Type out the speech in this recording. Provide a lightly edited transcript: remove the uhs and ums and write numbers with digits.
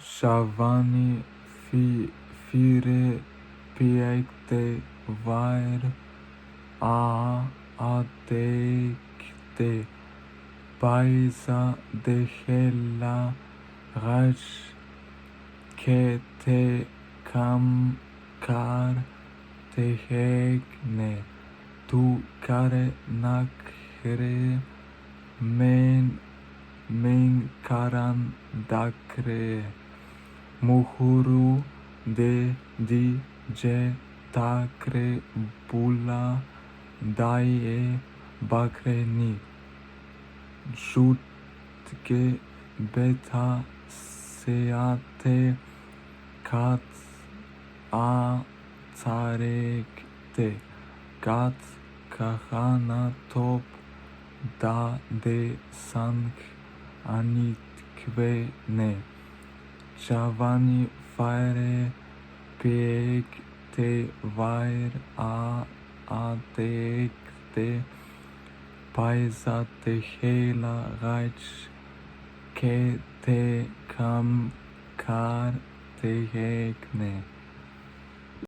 Shavani fire piekte vair a adekte paisa de hella raj kete kam kar tehegne tu kare nakre men karan dakre muhuru de di je takre bula daye bakreni jutke beta seate kat a tarekte kat kahana top da de sank anitkvene Shavani fire piekte vair a adekte paisa te hela raj ke te kam kar te hegne